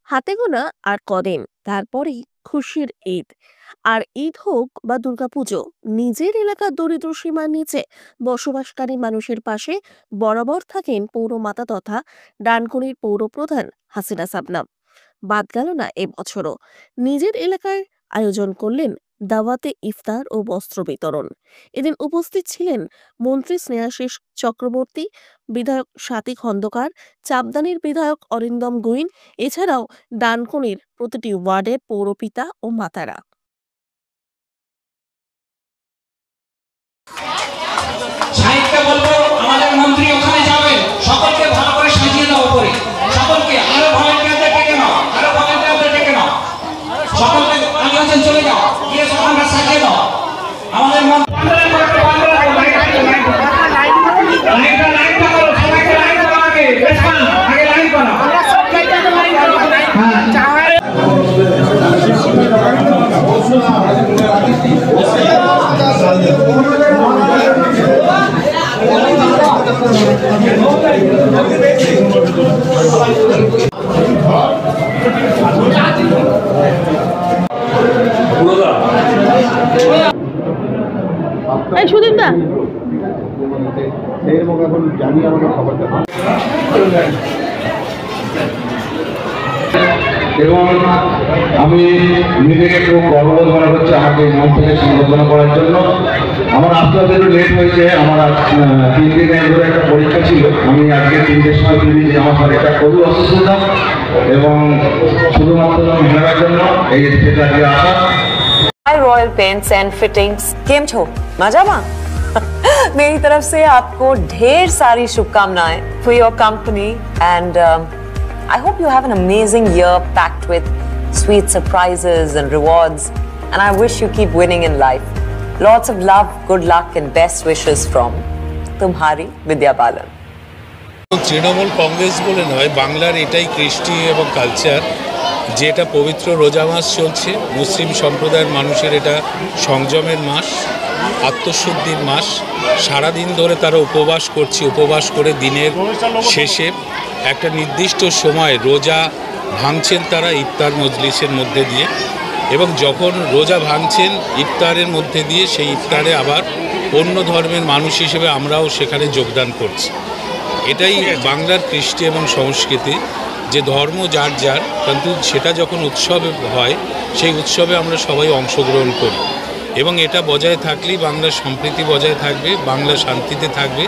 হাতে গোনা আর কদিন, তারপরেই খুশির ঈদ। আর ঈদ হোক বা দুর্গাপুজো, নিজের এলাকার দরিদ্র সীমার নিচে বসবাসকারী মানুষের পাশে বরাবর থাকেন পৌরমাতা তথা ডানকুনির পৌরপ্রধান হাসিনা সাবনাম। বাদ গেল না এবছরও নিজের এলাকায় আয়োজন করলেন দাওয়াতে ইফতার ও বস্ত্র বিতরণ। এদিন উপস্থিত ছিলেন মন্ত্রী স্নেহাশিস চক্রবর্তী, বিধায়ক স্বাতী খন্দকার, চাপদানির বিধায়ক অরিন্দম গুইন, এছাড়াও ডানকুনির প্রতিটি ওয়ার্ডের পৌরপিতা ও মাতারা। সাহিত্যে বলবো আমাদের মন্ত্রী ওখানে যাবেন, সকলকে ভালো করে সাজিয়ে দাও, উপরে সকলকে আরো ভলেন্টিয়ারদের ডেকে নাও, আরো ভলেন্টিয়ারদের ডেকে নাও, সকলকে আগে চলে যাও, গিয়ে সকলকে সাজিয়ে দাও। আমাদের এবং আমি নিজেকে খুব গর্ববোধ মনে করছি আমাকে এই মঞ্চ থেকে সম্বোধনা করার জন্য। আমার আসতে একটু লেট হয়েছে, আমার 3 দিন ধরে একটা পরীক্ষা ছিল। আমি আজকে 3টের সময় ফিরেছি, আমার শরীরটা খুবই অসুস্থতা এবং শুধুমাত্র মেলার জন্য এই স্টেজে আজকে আসা। रॉयल पेंट्स एंड फिटिंग्स केम छो मजा मा मेरी तरफ से आपको ढेर सारी शुभकामनाएं for your company and I hope you have an amazing year packed with sweet surprises and rewards, and I wish you keep winning in life. Lots of love, good luck and best wishes from Tumhari Vidya Balan. Trinamool Congress বলে নয়, বাংলার এটাই কৃষ্টি এবং culture, যেটা পবিত্র রোজা মাস চলছে। মুসলিম সম্প্রদায়ের মানুষের এটা সংযমের মাস, আত্মশুদ্ধির মাস। সারাদিন ধরে তারা উপবাস করছে, উপবাস করে দিনের শেষে একটা নির্দিষ্ট সময় রোজা ভাঙছেন তারা ইফতার মজলিসের মধ্যে দিয়ে, এবং যখন রোজা ভাঙছেন ইফতারের মধ্যে দিয়ে সেই ইফতারে আবার অন্য ধর্মের মানুষ হিসেবে আমরাও সেখানে যোগদান করছি। এটাই বাংলার কৃষ্টি এবং সংস্কৃতি, যে ধর্ম যার যার, কিন্তু সেটা যখন উৎসবে হয় সেই উৎসবে আমরা সবাই অংশগ্রহণ করি, এবং এটা বজায় থাকলেই বাংলার সম্প্রীতি বজায় থাকবে, বাংলা শান্তিতে থাকবে,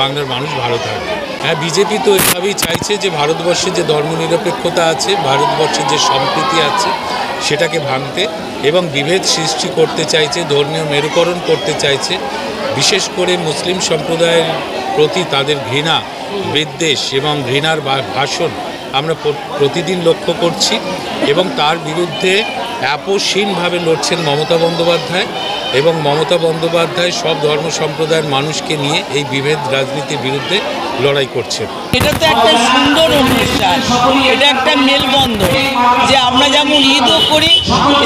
বাংলার মানুষ ভালো থাকবে। হ্যাঁ, বিজেপি তো এভাবেই চাইছে যে ভারতবর্ষে যে ধর্মনিরপেক্ষতা আছে, ভারতবর্ষের যে সম্প্রীতি আছে সেটাকে ভাঙতে এবং বিভেদ সৃষ্টি করতে চাইছে, ধর্মীয় মেরুকরণ করতে চাইছে। বিশেষ করে মুসলিম সম্প্রদায়ের প্রতি তাদের ঘৃণা, বিদ্বেষ এবং ঘৃণার ভাষণ আমরা প্রতিদিন লক্ষ্য করছি, এবং তার বিরুদ্ধে আপোষহীনভাবে লড়ছেন মমতা বন্দ্যোপাধ্যায়, এবং মমতা বন্দ্যোপাধ্যায় সব ধর্ম সম্প্রদায়ের মানুষকে নিয়ে এই বিভেদ রাজনীতির বিরুদ্ধে লড়াই করছেন। এটা তো একটা সুন্দর অনুষ্ঠান, এটা একটা মেলবন্ধন, যে আমরা যেমন ঈদও করি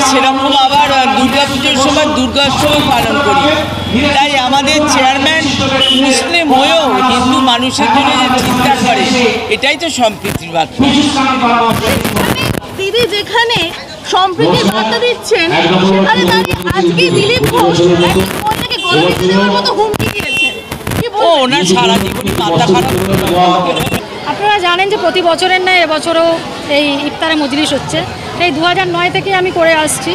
সেরকম আবার দুর্গাপুজোর সময় দুর্গোৎসবও পালন করি। তাই আমাদের চেয়ারম্যান মুসলিম হয়েও হিন্দু মানুষের জন্য যে চিন্তা করে, এটাই তো সম্প্রীতির বার্তা। দিদি যেখানে সম্প্রীতির বার্তা দিচ্ছেন, সেখানে দাঁড়িয়ে আজকে দিলীপ ঘোষ কন্যাকে গলা কেটে দেওয়ার মতো হুমকি দিয়েছেন। ও ওনার সারা জীবনই মাথা খারাপ। আপনারা জানেন যে প্রতি বছরের ন্যায় এবছরও এই ইফতারে মজলিস হচ্ছে। এই 2009 থেকে আমি করে আসছি।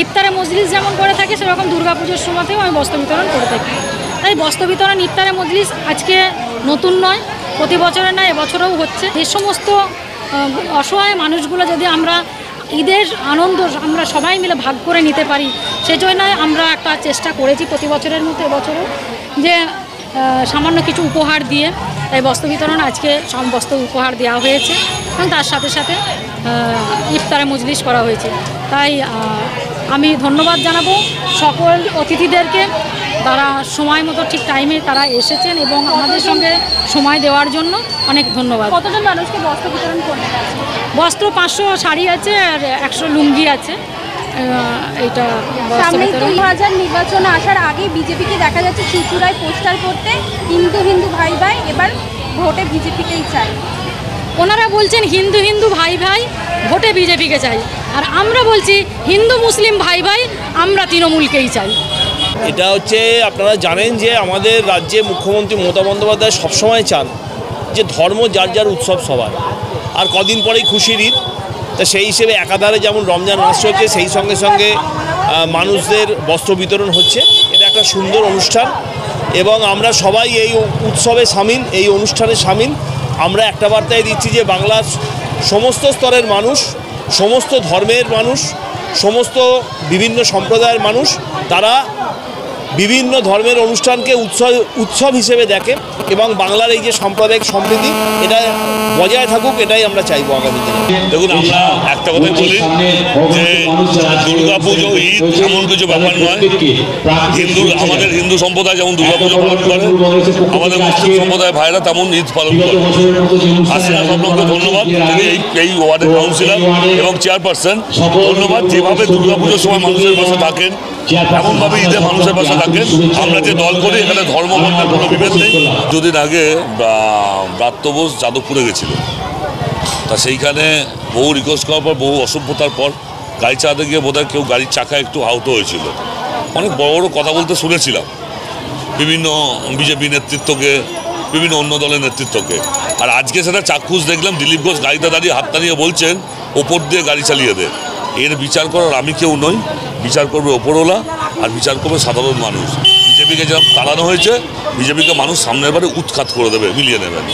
ইফতারে মজলিস যেমন করে থাকি, সেরকম দুর্গাপুজোর সময়তেও আমি বস্ত্র বিতরণ করে থাকি। তাই বস্ত্র বিতরণ ইফতারে মজলিস আজকে নতুন নয়, প্রতি বছরের ন্যায় এবছরও হচ্ছে। এই সমস্ত অসহায় মানুষগুলো যদি আমরা ঈদের আনন্দ আমরা সবাই মিলে ভাগ করে নিতে পারি, সেজন্য আমরা একটা চেষ্টা করেছি প্রতি বছরের মতো এবছরও, যে সামান্য কিছু উপহার দিয়ে তাই বস্ত্র বিতরণ আজকে বস্ত্র উপহার দেওয়া হয়েছে, এবং তার সাথে সাথে ইফতারে মজলিস করা হয়েছে। তাই আমি ধন্যবাদ জানাবো সকল অতিথিদেরকে, তারা সময় মতো ঠিক টাইমে তারা এসেছেন এবং আমাদের সঙ্গে সময় দেওয়ার জন্য অনেক ধন্যবাদ। কতজন মানুষকে বস্ত্র বিতরণ করবেন? বস্ত্র 500 শাড়ি আছে আর 100 লুঙ্গি আছে। এটা সামনেই 2000 নির্বাচনে আসার আগে বিজেপিকে দেখা যাচ্ছে চুচুড়ায় পোস্টার করতে, হিন্দু হিন্দু ভাই ভাই, এবার ভোটে বিজেপিকেই চাই। ওনারা বলছেন হিন্দু হিন্দু ভাই ভাই, ভোটে বিজেপিকে চাই। আর আমরা বলছি হিন্দু মুসলিম ভাই ভাই, আমরা তৃণমূলকেই চাই। এটা হচ্ছে আপনারা জানেন যে আমাদের রাজ্যে মুখ্যমন্ত্রী মমতা বন্দ্যোপাধ্যায় সবসময় চান যে ধর্ম যার যার উৎসব সবার। আর কদিন পরেই খুশির ঈদ, তা সেই হিসেবে একাধারে যেমন রমজান মাস চলছে, সেই সঙ্গে সঙ্গে মানুষদের বস্ত্র বিতরণ হচ্ছে। এটা একটা সুন্দর অনুষ্ঠান এবং আমরা সবাই এই উৎসবে সামিল, এই অনুষ্ঠানে সামিল। আমরা একটা বার্তায় দিচ্ছি যে বাংলার সমস্ত স্তরের মানুষ, সমস্ত ধর্মের মানুষ, সমস্ত বিভিন্ন সম্প্রদায়ের মানুষ, তারা বিভিন্ন ধর্মের অনুষ্ঠানকে উৎসব হিসেবে দেখে এবং বাংলার এই যে সাম্প্রদায়িক সম্প্রীতি এটা বজায় থাকুক, এটাই আমরা চাইবো আগামী দিনে। দেখুন, আমরা একটা কথাই বলি যে দুর্গাপুজো ঈদ এমন কিছু ব্যাপার নয়। আমাদের হিন্দু সম্প্রদায় যেমন দুর্গাপুজো পালন করে, আমাদের মুসলিম সম্প্রদায় ভাইরা তেমন ঈদ পালন করে। আসিনা স্বপ্নকে ধন্যবাদ, তিনি এই ওয়ার্ডের কাউন্সিলর এবং চেয়ারপারসন। ধন্যবাদ, যেভাবে দুর্গাপুজোর সময় মানুষের পাশে থাকেন এমনভাবে ঈদে মানুষের পাশে থাকেন। আমরা যে দল করি এখানে ধর্ম বর্ণের কোনো বিভেদ নেই। দুদিন আগে ব্রাত্য বোস যাদবপুরে গেছিল, তা সেইখানে বহু রিকোয়েস্ট করার পর, বহু অসভ্যতার পর গাড়ি চালাতে গিয়ে বোধহয় কেউ গাড়ির চাকা একটু আহত হয়েছিল। অনেক বড় বড় কথা বলতে শুনেছিলাম বিভিন্ন বিজেপি নেতৃত্বকে, বিভিন্ন অন্য দলের নেতৃত্বকে। আর আজকে সেটা চাক্ষুষ দেখলাম, দিলীপ ঘোষ গাড়িতে দাঁড়িয়ে হাত টানিয়ে বলছেন ওপর দিয়ে গাড়ি চালিয়ে দে। এর বিচার করার আমি কেউ নই, বিচার করবে ওপরওয়ালা আর বিচার করবে সাধারণ মানুষ। বিজেপিকে যেরকম তাড়ানো হয়েছে, বিজেপিকে মানুষ সামনের বারে উৎখাত করে দেবে, মিলিয়ে নেবেন।